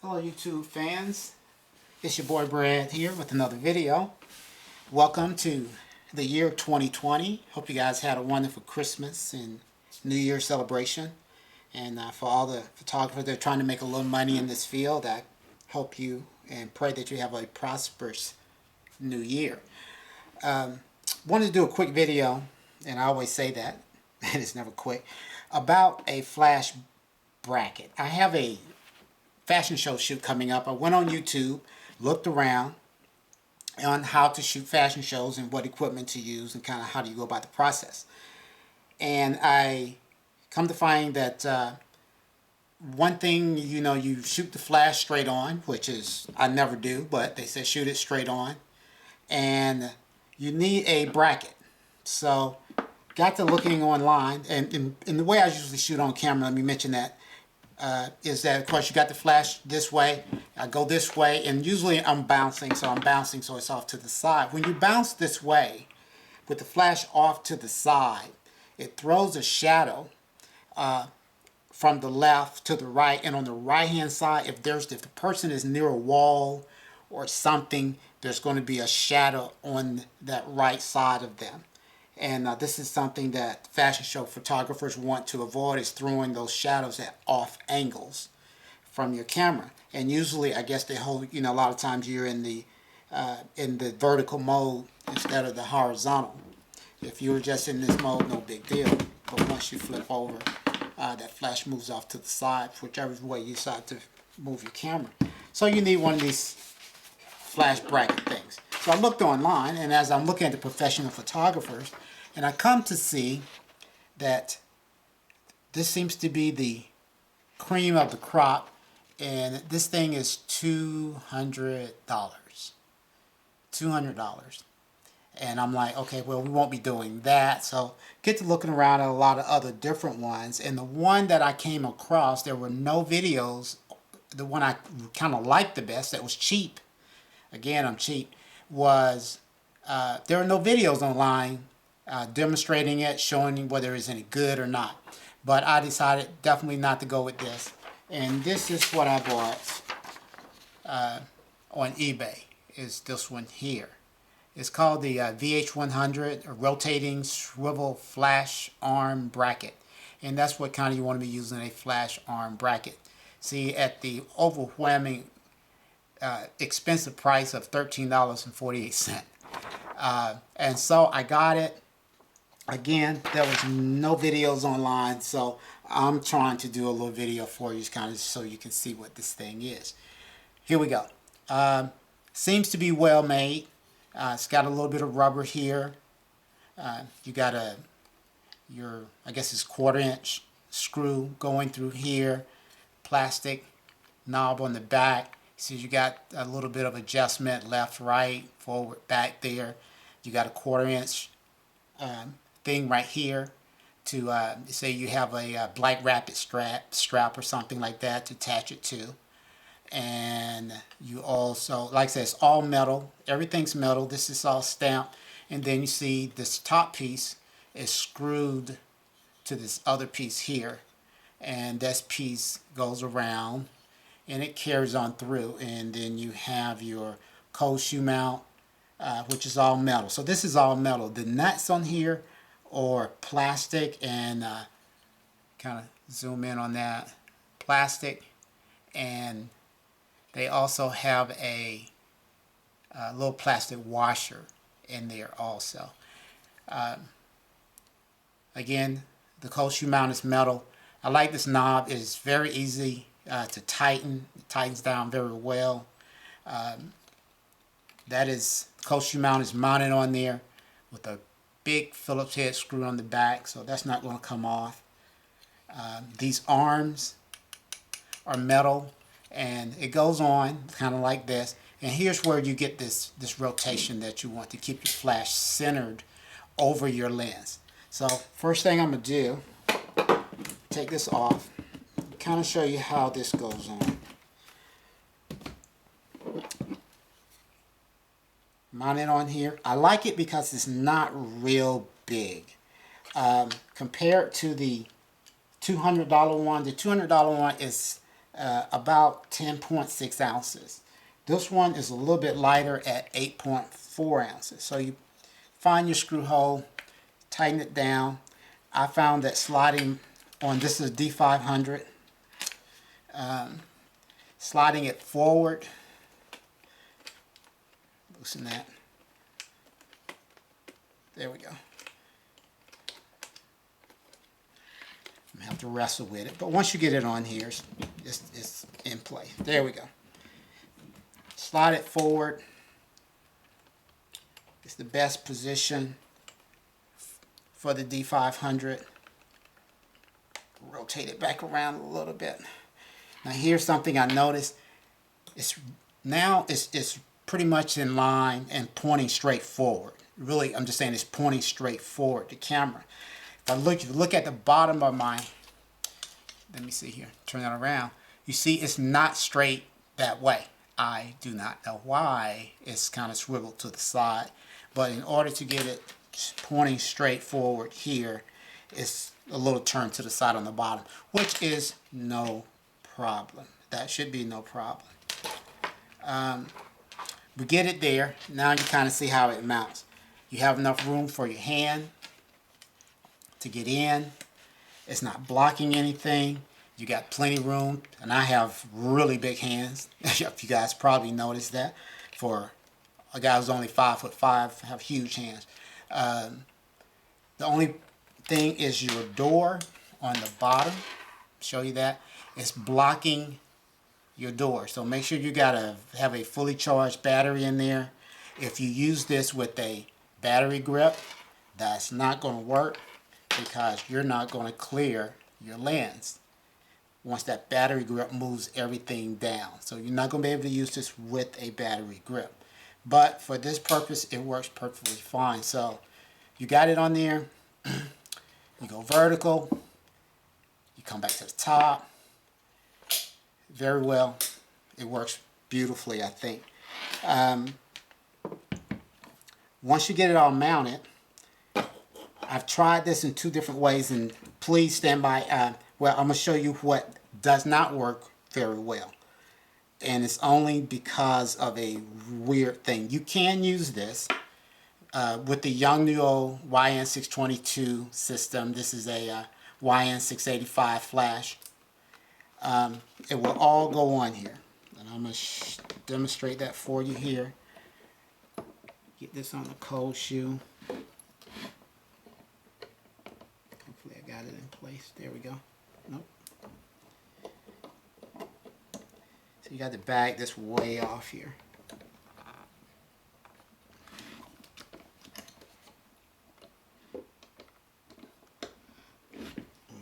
Hello YouTube fans, it's your boy Brad here with another video. Welcome to the year 2020. Hope you guys had a wonderful Christmas and New Year celebration. And for all the photographers that are trying to make a little money in this field, I hope you and pray that you have a prosperous New Year. Wanted to do a quick video, and I always say that, and it's never quick, about a flash bracket. I have a fashion show shoot coming up. I went on YouTube, looked around on how to shoot fashion shows and what equipment to use and kind of how do you go about the process. And I come to find that one thing, you shoot the flash straight on, which is, I never do, but they say shoot it straight on. And you need a bracket. So got to looking online, and the way I usually shoot on camera, let me mention that, is that of course you got the flash this way, I go this way, and usually I'm bouncing so it's off to the side. When you bounce this way with the flash off to the side, it throws a shadow from the left to the right, and on the right hand side, if the person is near a wall or something, there's going to be a shadow on that right side of them. And this is something that fashion show photographers want to avoid, is throwing those shadows at off angles from your camera. And usually, I guess they hold, a lot of times you're in the vertical mode instead of the horizontal. If you were just in this mode, no big deal. But once you flip over, that flash moves off to the side, whichever way you decide to move your camera. So you need one of these flash bracket things. So I looked online, and as I'm looking at the professional photographers, and I come to see that this seems to be the cream of the crop, and this thing is $200. $200. And I'm like, okay, well, we won't be doing that. So get to looking around at a lot of other different ones, and the one that I came across, there were no videos. The one I kind of liked the best, that was cheap, again, I'm cheap, was there are no videos online demonstrating it, showing whether it's any good or not. But I decided definitely not to go with this. And this is what I bought on eBay, is this one here. It's called the VH100, a rotating swivel flash arm bracket. And that's what kind of you want to be using, a flash arm bracket. See, at the overwhelming expensive price of $13.48. And so I got it. Again, there was no videos online, so I'm trying to do a little video for you, kind of so you can see what this thing is. Here we go. Seems to be well made. It's got a little bit of rubber here. You got I guess it's 1/4 inch screw going through here. Plastic knob on the back. So you got a little bit of adjustment, left, right, forward, back there. You got a 1/4 inch thing right here to say you have a Black Rapid strap or something like that to attach it to. And you also, like I said, it's all metal. Everything's metal. This is all stamped. And then you see this top piece is screwed to this other piece here. And this piece goes around, and it carries on through, and then you have your cold shoe mount, which is all metal. So this is all metal. The nuts on here are plastic, and kind of zoom in on that, plastic, and they also have a little plastic washer in there also. Again, the cold shoe mount is metal. I like this knob. It is very easy to tighten. It tightens down very well. Cold shoe mount is mounted on there with a big Phillips head screw on the back, so that's not going to come off. These arms are metal, and it goes on kind of like this. And here's where you get this rotation that you want to keep your flash centered over your lens. So first thing I'm going to do, take this off, kind of show you how this goes on. Mount it on here. I like it because it's not real big. Compared to the $200 one, the $200 one is about 10.6 ounces. This one is a little bit lighter at 8.4 ounces. So you find your screw hole, tighten it down. I found that sliding on, this is D500, sliding it forward, loosen that, there we go. I'm gonna have to wrestle with it, but once you get it on here, it's in place. There we go. Slide it forward. It's the best position for the D500. Rotate it back around a little bit. Now here's something I noticed. It's pretty much in line and pointing straight forward. Really, I'm just saying it's pointing straight forward, the camera. If you look at the bottom of my, let me see here, turn that around, you see it's not straight that way. I do not know why it's kind of swiveled to the side, but in order to get it pointing straight forward here, it's a little turn to the side on the bottom, which is no problem. That should be no problem. We get it there. Now you kind of see how it mounts. You have enough room for your hand to get in. It's not blocking anything. You got plenty of room, and I have really big hands. You guys probably noticed that. For a guy who's only 5'5", I have huge hands. The only thing is your door on the bottom. Show you that. It's blocking your door. So make sure you gotta have a fully charged battery in there. If you use this with a battery grip, that's not going to work because you're not going to clear your lens once that battery grip moves everything down. So you're not going to be able to use this with a battery grip. But for this purpose, it works perfectly fine. So you got it on there. You go vertical. You come back to the top. Very well. It works beautifully, I think. Once you get it all mounted, I've tried this in 2 different ways, and please stand by. Well, I'm going to show you what does not work very well. And it's only because of a weird thing. You can use this with the Yongnuo YN622 system. This is a YN685 flash. It will all go on here. And I'm going to demonstrate that for you here. Get this on the cold shoe. Hopefully I got it in place. There we go. Nope. So you got the bag that's way off here.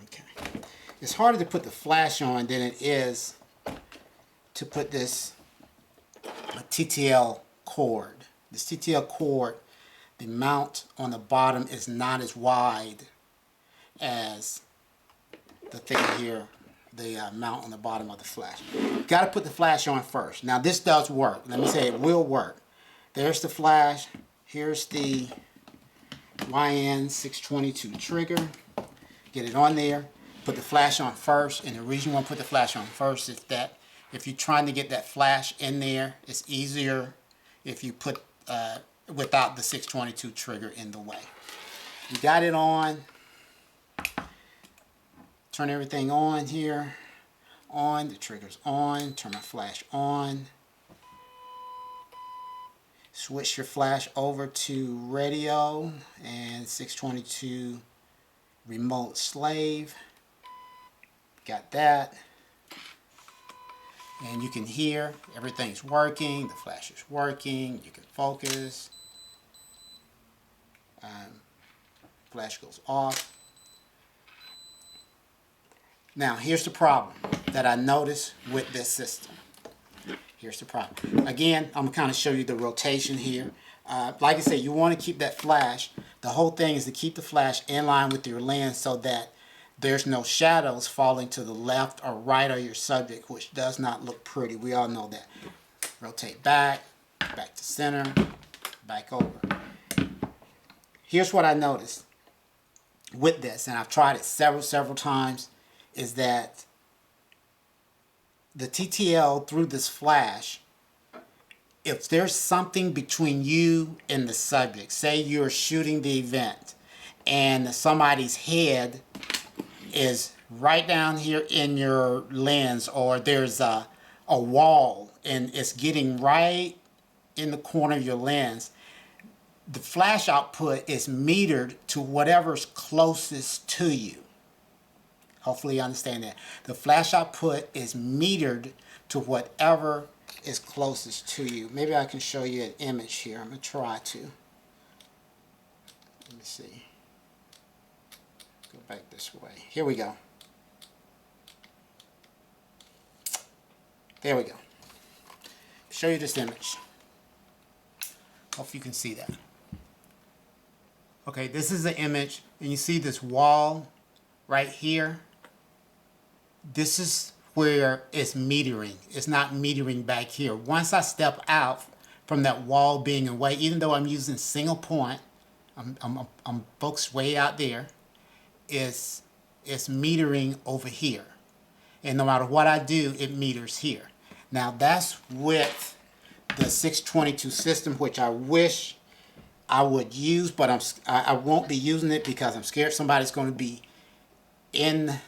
Okay. It's harder to put the flash on than it is to put this TTL cord. This TTL cord, the mount on the bottom is not as wide as the thing here, the mount on the bottom of the flash. You got to put the flash on first. Now this does work. Let me say it will work. There's the flash. Here's the YN622 trigger. Get it on there. Put the flash on first. And the reason you want to put the flash on first is that if you're trying to get that flash in there, it's easier if you put without the 622 trigger in the way. You got it on. Turn everything on here. On. The trigger's on. Turn my flash on. Switch your flash over to radio and 622 remote slave. Got that. And you can hear everything's working. The flash is working. You can focus. Flash goes off. Now, here's the problem that I noticed with this system. Here's the problem. Again, I'm going to kind of show you the rotation here. Like I said, you want to keep that flash. The whole thing is to keep the flash in line with your lens so that there's no shadows falling to the left or right of your subject, which does not look pretty. We all know that. Rotate back, back to center, back over. Here's what I noticed with this, and I've tried it several times, is that the TTL through this flash, if there's something between you and the subject, say you're shooting the event and somebody's head is right down here in your lens, or there's a wall and it's getting right in the corner of your lens, the flash output is metered to whatever's closest to you. Hopefully you understand that. The flash output is metered to whatever is closest to you. Maybe I can show you an image here. I'm going to try to. Let me see. Go back this way. Here we go. There we go. Show you this image. Hope you can see that. Okay, this is the image, and you see this wall right here. This is where it's metering. It's not metering back here. Once I step out from that wall being away, even though I'm using single point, I'm focused way out there, it's metering over here. And no matter what I do, it meters here. Now that's with the 622 system, which I wish I would use, but I won't be using it because I'm scared somebody's going to be in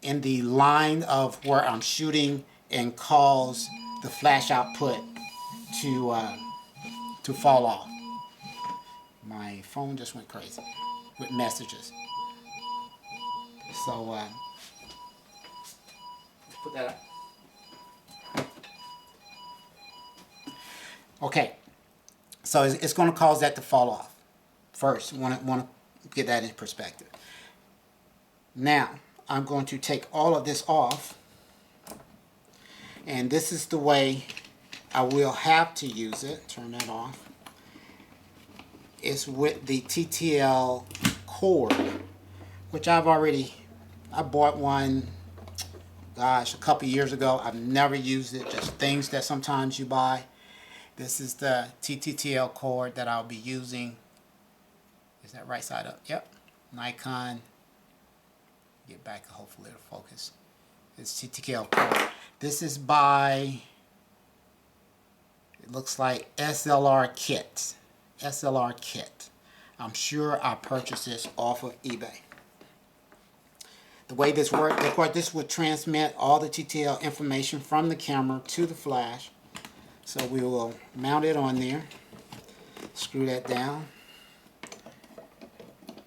the line of where I'm shooting and cause the flash output to fall off. My phone just went crazy with messages. So put that up. Okay. So it's going to cause that to fall off. First, want to get that in perspective. Now, I'm going to take all of this off. And this is the way I will have to use it. Turn that off. It's with the TTL cord, which I bought one, gosh, a couple years ago. I've never used it, just things that sometimes you buy. This is the TTL cord that I'll be using. Is that right side up? Yep. Nikon. Get back, hopefully it'll focus. It's TTL cord. This is by, it looks like SLR kit. SLR kit. I'm sure I purchased this off of eBay. The way this works, of course, this would transmit all the TTL information from the camera to the flash. So we will mount it on there, screw that down,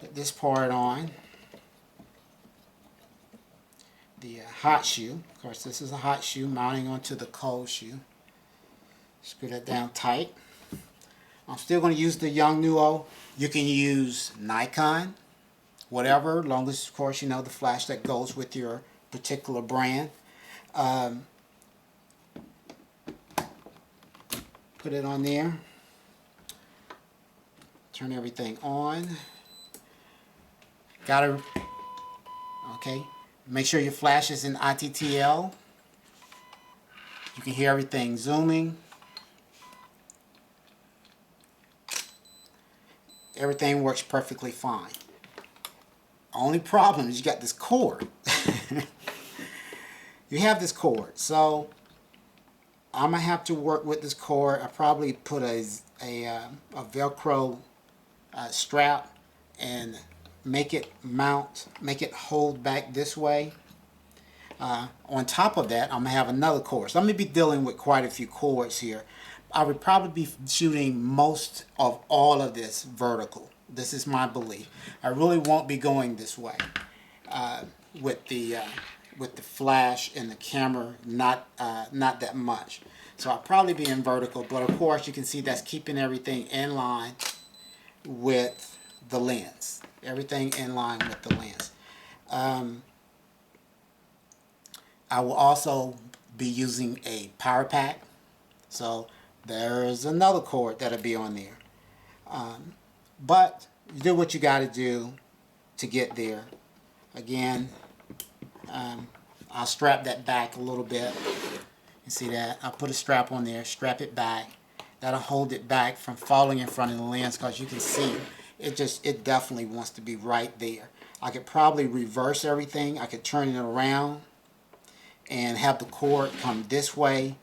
put this part on, the hot shoe. Of course, this is a hot shoe mounting onto the cold shoe. Screw that down tight. I'm still going to use the Yongnuo. You can use Nikon, whatever, as long as, of course, you know the flash that goes with your particular brand. Put it on there. Turn everything on. Okay. Make sure your flash is in ITTL. You can hear everything zooming. Everything works perfectly fine. Only problem is you got this cord. You have this cord, so I'm gonna have to work with this cord. I probably put a Velcro strap and make it mount, make it hold back this way. On top of that, I'm gonna have another cord. So I'm gonna be dealing with quite a few cords here. I would probably be shooting most of all of this vertical. This is my belief. I really won't be going this way with the flash and the camera, not that much. So I'll probably be in vertical, but of course you can see that's keeping everything in line with the lens. Everything in line with the lens. I will also be using a power pack. So there's another cord that'll be on there. But you do what you got to do to get there. Again, I'll strap that back a little bit. You see that? I'll put a strap on there, strap it back. That'll hold it back from falling in front of the lens, because you can see it definitely wants to be right there. I could probably reverse everything. I could turn it around and have the cord come this way.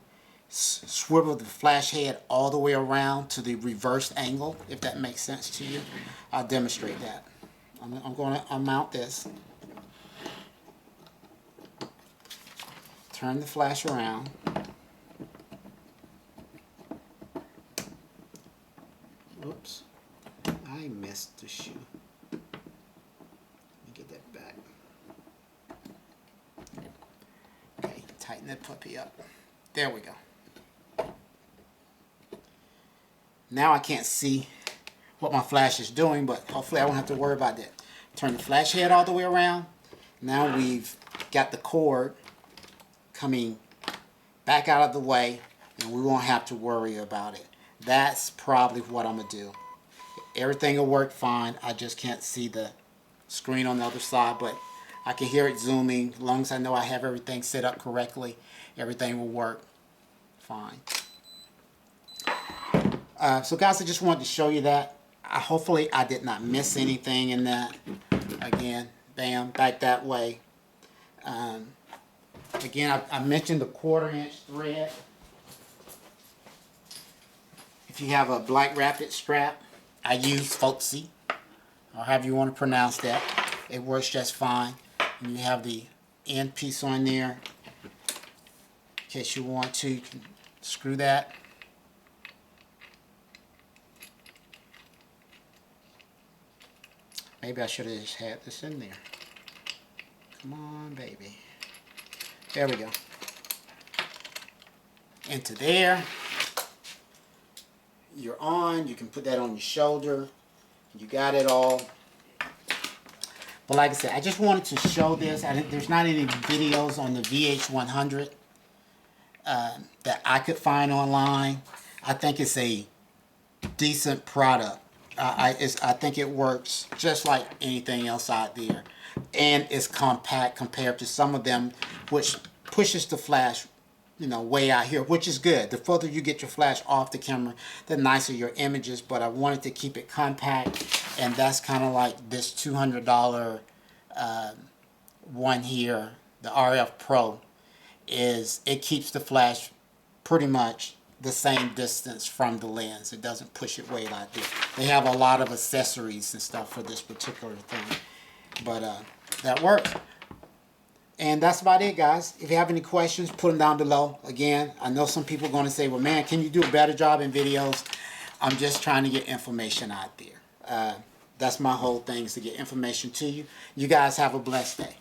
Swivel the flash head all the way around to the reverse angle, if that makes sense to you. I'll demonstrate that. I'm going to unmount this. Turn the flash around. Oops, I missed the shoe. Let me get that back. Okay, tighten that puppy up. There we go. Now I can't see what my flash is doing, but hopefully I won't have to worry about that. Turn the flash head all the way around. Now we've got the cord coming back out of the way, and we won't have to worry about it. That's probably what I'm going to do. Everything will work fine. I just can't see the screen on the other side, but I can hear it zooming. As long as I know I have everything set up correctly, everything will work fine. So guys, I just wanted to show you that. Hopefully I did not miss anything in that. Again, bam, back that way. Again, I mentioned the 1/4-inch thread. If you have a black rapid strap, I use folksy, or however you want to pronounce that. It works just fine. And you have the end piece on there. In case you want to, you can screw that. Maybe I should have just had this in there. Come on, baby. There we go. Into there. You're on. You can put that on your shoulder. You got it all. But like I said, I just wanted to show this. There's not any videos on the VH100 that I could find online. I think it's a decent product. I think it works just like anything else out there, and it's compact compared to some of them, which pushes the flash, you know, way out here, which is good. The further you get your flash off the camera, the nicer your images. But I wanted to keep it compact, and that's kind of like this $200 one here, the RF Pro. It keeps the flash pretty much the same distance from the lens. It doesn't push it way out there. They have a lot of accessories and stuff for this particular thing, but that works. And that's about it, guys. If you have any questions, put them down below. Again, I know some people are going to say, well, man, can you do a better job in videos? I'm just trying to get information out there. That's my whole thing, is to get information to you. You guys have a blessed day.